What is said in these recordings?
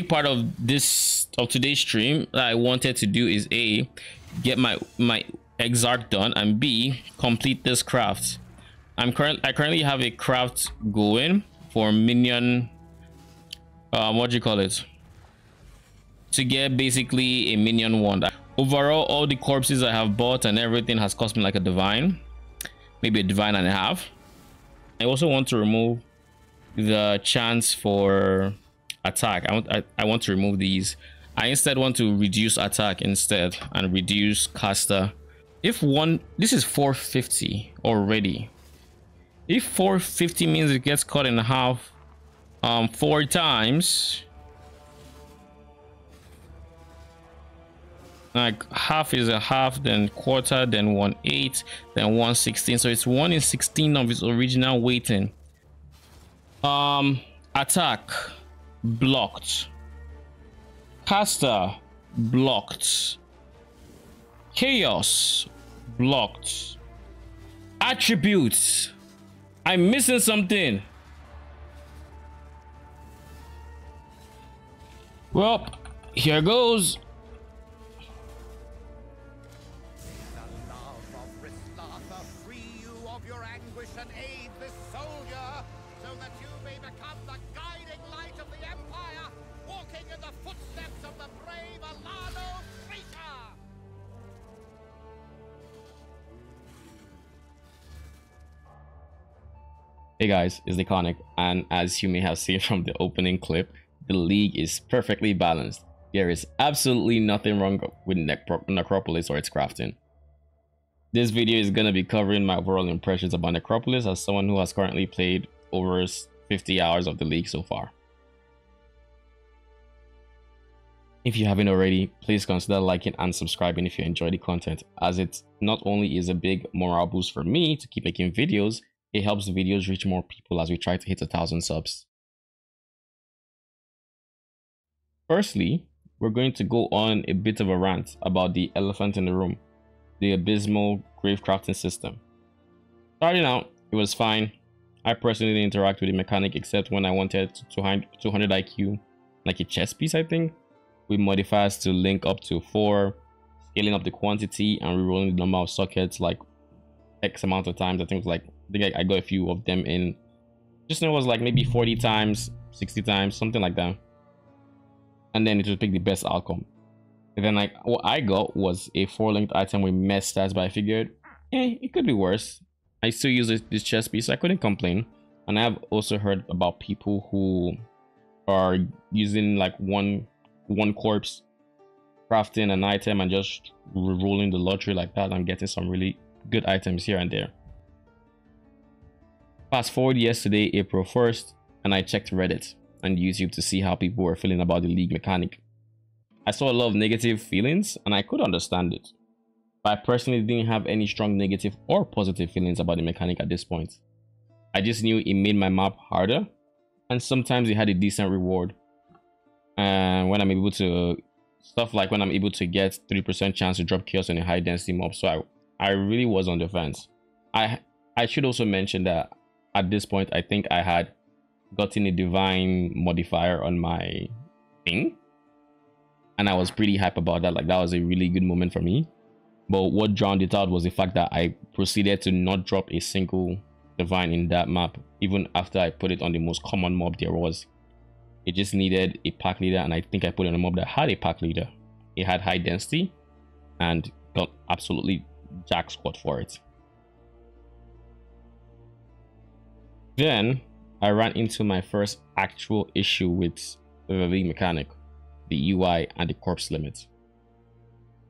Part of today's stream that I wanted to do is A, get my Exile done, and B, complete this craft. I currently have a craft going for minion, what do you call it, to get basically a minion wand. Overall, all the corpses I have bought and everything has cost me like a divine, maybe a divine and a half. I also want to remove the chance for attack. I want to remove these. I instead want to reduce attack instead and reduce caster. If one, this is 450 already. If 450 means it gets cut in half 4 times, like half is a half, then quarter, then 1/8, then 1/16. So it's 1 in 16 of its original weighting. Attack blocked, caster blocked, chaos blocked, attributes. I'm missing something. Well, here goes. Hey guys, it's Iconic, and as you may have seen from the opening clip, the league is perfectly balanced. There is absolutely nothing wrong with Necropolis or its crafting. This video is going to be covering my overall impressions about Necropolis as someone who has currently played over 50 hours of the league so far. If you haven't already, please consider liking and subscribing if you enjoy the content, as it not only is a big morale boost for me to keep making videos, it helps the videos reach more people as we try to hit 1,000 subs. Firstly, we're going to go on a bit of a rant about the elephant in the room, the abysmal grave crafting system. Starting out, it was fine. I personally didn't interact with the mechanic except when I wanted 200 IQ, like a chess piece, I think, with modifiers to link up to 4, scaling up the quantity and rerolling the number of sockets like X amount of times. I think I got a few of them in. Just know it was like maybe 40 times, 60 times, something like that. And then it would pick the best outcome. And then like what I got was a 4-linked item with mess stats, but I figured, it could be worse. I still use this chess piece, so I couldn't complain. And I have also heard about people who are using like one corpse, crafting an item and just rolling the lottery like that and getting some really good items here and there. Fast forward yesterday, April 1st, and I checked Reddit and YouTube to see how people were feeling about the league mechanic. I saw a lot of negative feelings and I could understand it, but I personally didn't have any strong negative or positive feelings about the mechanic at this point. I just knew it made my map harder, and sometimes it had a decent reward. And when I'm able to, stuff like when I'm able to get 3% chance to drop chaos on a high density mob, so I really was on the fence. I should also mention that at this point, I think I had gotten a divine modifier on my thing, and I was pretty hype about that. Like, that was a really good moment for me. But what drowned it out was the fact that I proceeded to not drop a single divine in that map, even after I put it on the most common mob there was. It just needed a pack leader, and I think I put it on a mob that had a pack leader. It had high density and got absolutely jack squat for it. Then I ran into my first actual issue with the league mechanic, the UI and the corpse limit.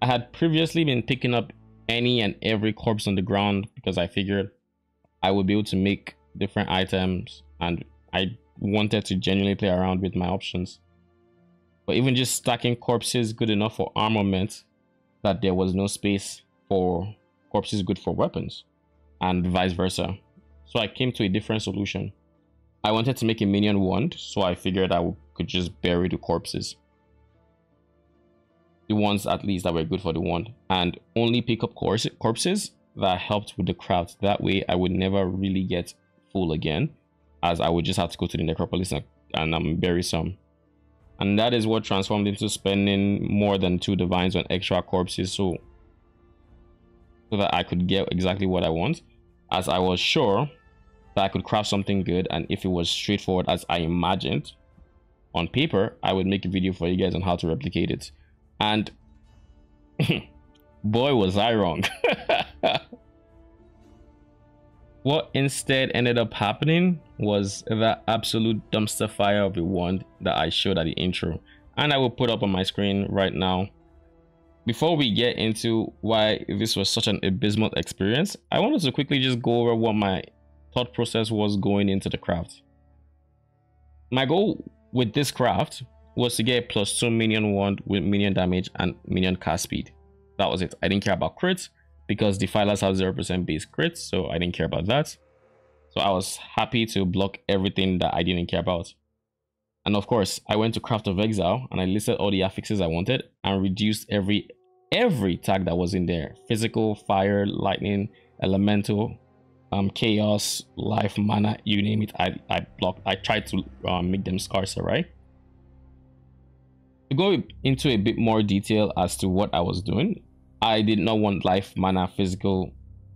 I had previously been picking up any and every corpse on the ground because I figured I would be able to make different items, and I wanted to genuinely play around with my options. But even just stacking corpses good enough for armor meant that there was no space for corpses good for weapons, and vice versa. So I came to a different solution. I wanted to make a minion wand, so I figured I could just bury the corpses, the ones at least that were good for the wand, and only pick up corpses that helped with the craft. That way I would never really get full again, as I would just have to go to the Necropolis and bury some. And that is what transformed into spending more than 2 divines on extra corpses so that I could get exactly what I want, as I was sure that I could craft something good, and if it was straightforward as I imagined on paper, I would make a video for you guys on how to replicate it. And boy was I wrong. What instead ended up happening was that absolute dumpster fire of a wand that I showed at the intro, and I will put up on my screen right now. Before we get into why this was such an abysmal experience, I wanted to quickly just go over what my thought process was going into the craft. My goal with this craft was to get a +2 minion wand with minion damage and minion cast speed. That was it. I didn't care about crits because defilers have 0% base crits, so I didn't care about that. So I was happy to block everything that I didn't care about. And of course, I went to Craft of Exile and I listed all the affixes I wanted and reduced every tag that was in there: physical, fire, lightning, elemental, chaos, life, mana, you name it. I blocked. I tried to make them scarcer, right? To go into a bit more detail as to what I was doing, I did not want life, mana, physical,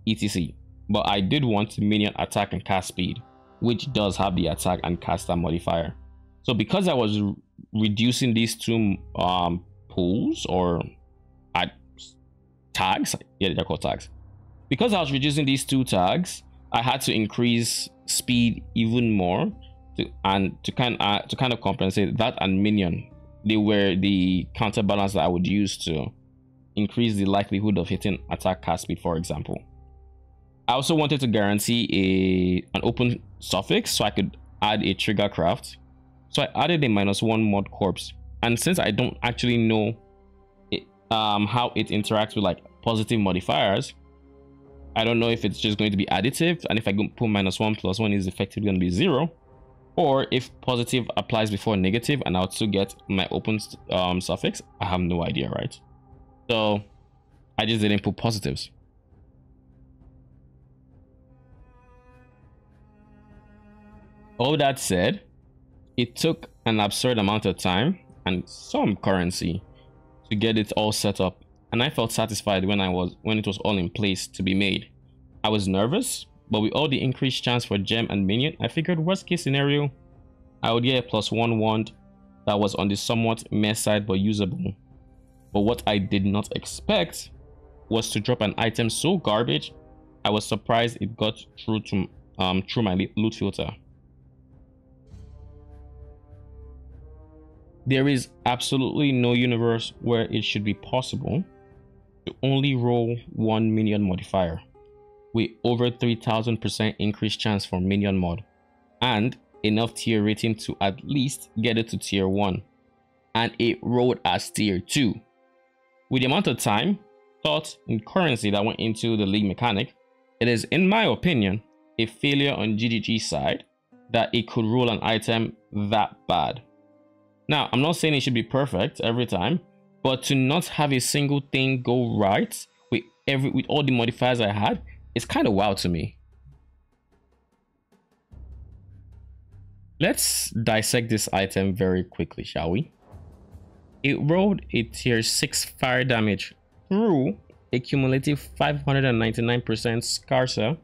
etc. But I did want minion attack and cast speed, which does have the attack and caster modifier. So because I was reducing these 2 pools or tags, yeah, they're called tags. Because I was reducing these 2 tags, I had to increase speed even more to kind of compensate that, and minion. They were the counterbalance that I would use to increase the likelihood of hitting attack cast speed, for example. I also wanted to guarantee an open suffix so I could add a trigger craft. So I added a -1 mod corpse, and since I don't actually know how it interacts with like positive modifiers, I don't know if it's just going to be additive, and if I put -1 + 1 is effectively going to be 0, or if positive applies before negative and I'll still get my open suffix. I have no idea, right? So I just didn't put positives. All that said, it took an absurd amount of time and some currency to get it all set up, and I felt satisfied when it was all in place to be made. I was nervous, but with all the increased chance for gem and minion, I figured worst case scenario, I would get a +1 wand that was on the somewhat meh side but usable. But what I did not expect was to drop an item so garbage, I was surprised it got through to through my loot filter. There is absolutely no universe where it should be possible to only roll 1 minion modifier with over 3000% increased chance for minion mod and enough tier rating to at least get it to tier 1, and it rolled as tier 2. With the amount of time, thought, and currency that went into the league mechanic, it is, in my opinion, a failure on GGG's side that it could roll an item that bad. Now, I'm not saying it should be perfect every time, but to not have a single thing go right with all the modifiers I had, it's kind of wild to me. Let's dissect this item very quickly, shall we? It rolled a tier 6 fire damage through a cumulative 599% scarcer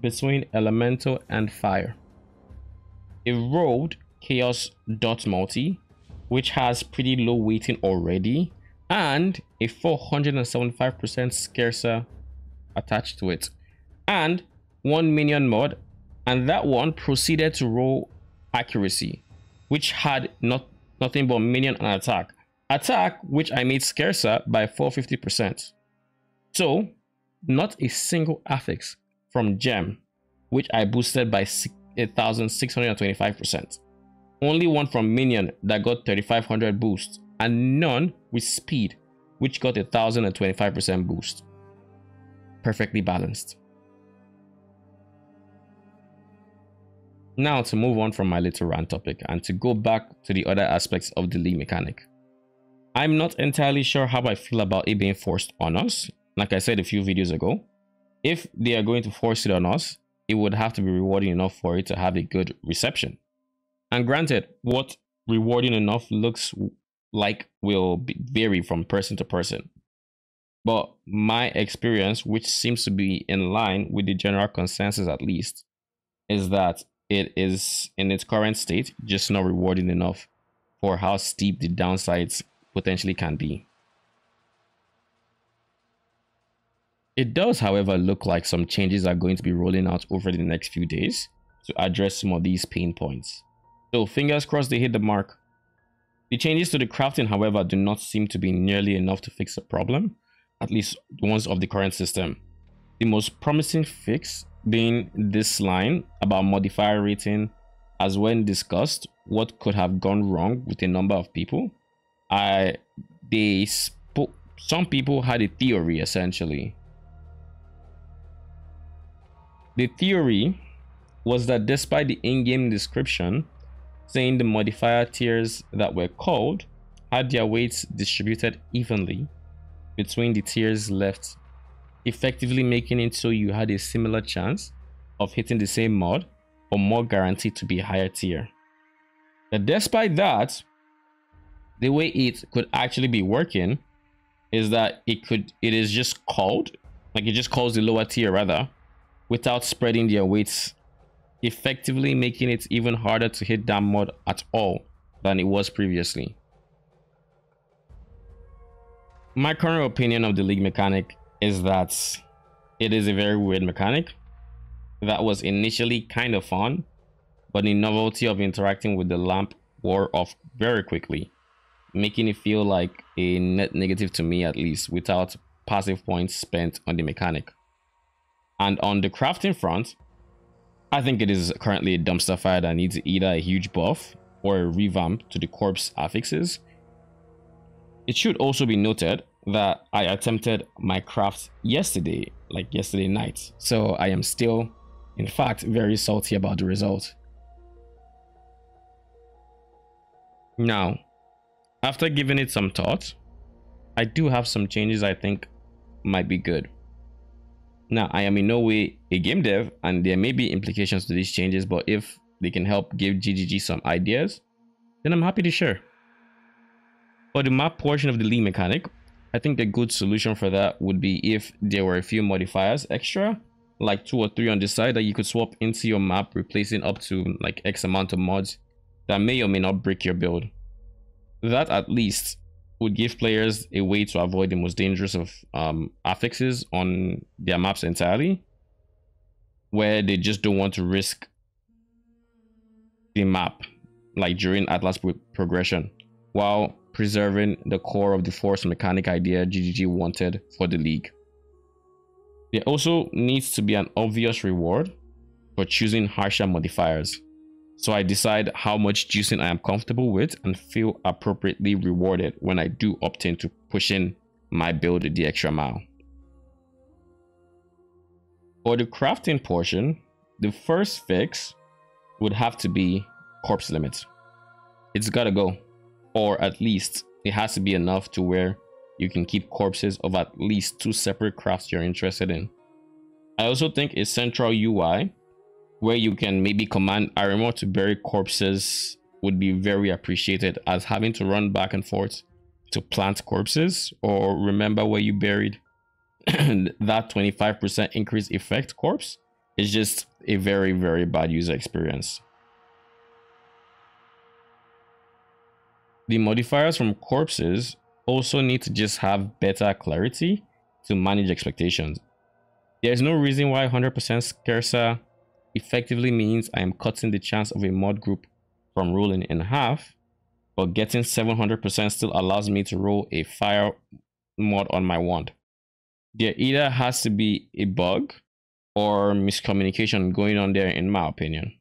between elemental and fire. It rolled chaos dot multi, which has pretty low weighting already, and a 475% scarcer attached to it, and 1 minion mod, and that one proceeded to roll accuracy, which had nothing but minion and attack, which I made scarcer by 450%. So not a single affix from gem, which I boosted by 1625%. Only one from minion that got 3500 boost, and none with speed, which got 1025% boost. Perfectly balanced. Now to move on from my little rant topic and to go back to the other aspects of the league mechanic. I'm not entirely sure how I feel about it being forced on us. Like I said a few videos ago, if they are going to force it on us, it would have to be rewarding enough for it to have a good reception. And granted, what rewarding enough looks like will vary from person to person. But my experience, which seems to be in line with the general consensus at least, is that it is in its current state just not rewarding enough for how steep the downsides potentially can be. It does, however, look like some changes are going to be rolling out over the next few days to address some of these pain points. So fingers crossed they hit the mark. The changes to the crafting, however, do not seem to be nearly enough to fix the problem, at least the ones of the current system. The most promising fix being this line about modifier rating, as when discussed what could have gone wrong with a number of people. Some people had a theory essentially. The theory was that despite the in-game description saying the modifier tiers that were called had their weights distributed evenly between the tiers left, effectively making it so you had a similar chance of hitting the same mod or more guaranteed to be a higher tier. But despite that, the way it could actually be working is that it is just called, like it just calls the lower tier rather, without spreading their weights, effectively making it even harder to hit that mod at all than it was previously. My current opinion of the league mechanic is that it is a very weird mechanic that was initially kind of fun, but the novelty of interacting with the lamp wore off very quickly, making it feel like a net negative to me, at least, without passive points spent on the mechanic. And on the crafting front, I think it is currently a dumpster fire that needs either a huge buff or a revamp to the corpse affixes. It should also be noted that I attempted my craft yesterday night, so I am still, in fact, very salty about the result. Now, after giving it some thought, I do have some changes I think might be good. Now, I am in no way a game dev, and there may be implications to these changes, but if they can help give GGG some ideas, then I'm happy to share. For the map portion of the league mechanic, I think the good solution for that would be if there were a few modifiers extra, like 2 or 3 on the side that you could swap into your map, replacing up to like X amount of mods that may or may not break your build. That at least would give players a way to avoid the most dangerous of affixes on their maps entirely, where they just don't want to risk the map like during Atlas progression, while preserving the core of the force mechanic idea GGG wanted for the league. There also needs to be an obvious reward for choosing harsher modifiers, so I decide how much juicing I am comfortable with and feel appropriately rewarded when I do opt into pushing my build the extra mile. For the crafting portion, the first fix would have to be corpse limit. It's gotta go, or at least it has to be enough to where you can keep corpses of at least 2 separate crafts you're interested in. I also think a central UI where you can maybe command Arimo to bury corpses would be very appreciated, as having to run back and forth to plant corpses or remember where you buried that 25% increase effect corpse is just a very, very bad user experience. The modifiers from corpses also need to just have better clarity to manage expectations. There's no reason why 100% scarcer effectively means I am cutting the chance of a mod group from rolling in half, but getting 700% still allows me to roll a fire mod on my wand. There either has to be a bug or miscommunication going on there, in my opinion.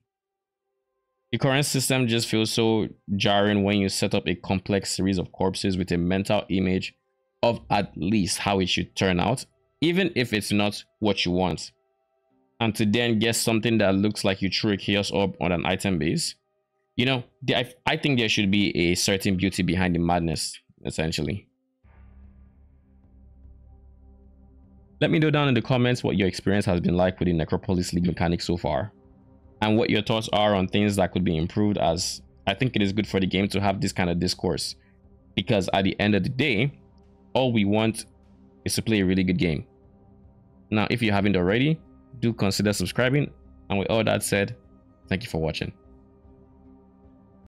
The current system just feels so jarring when you set up a complex series of corpses with a mental image of at least how it should turn out, even if it's not what you want, and to then get something that looks like you threw a chaos orb on an item base. You know, I think there should be a certain beauty behind the madness, essentially. Let me know down in the comments what your experience has been like with the Necropolis League mechanics so far, and what your thoughts are on things that could be improved, as I think it is good for the game to have this kind of discourse, because at the end of the day, all we want is to play a really good game. Now, if you haven't already, do consider subscribing. And with all that said, thank you for watching.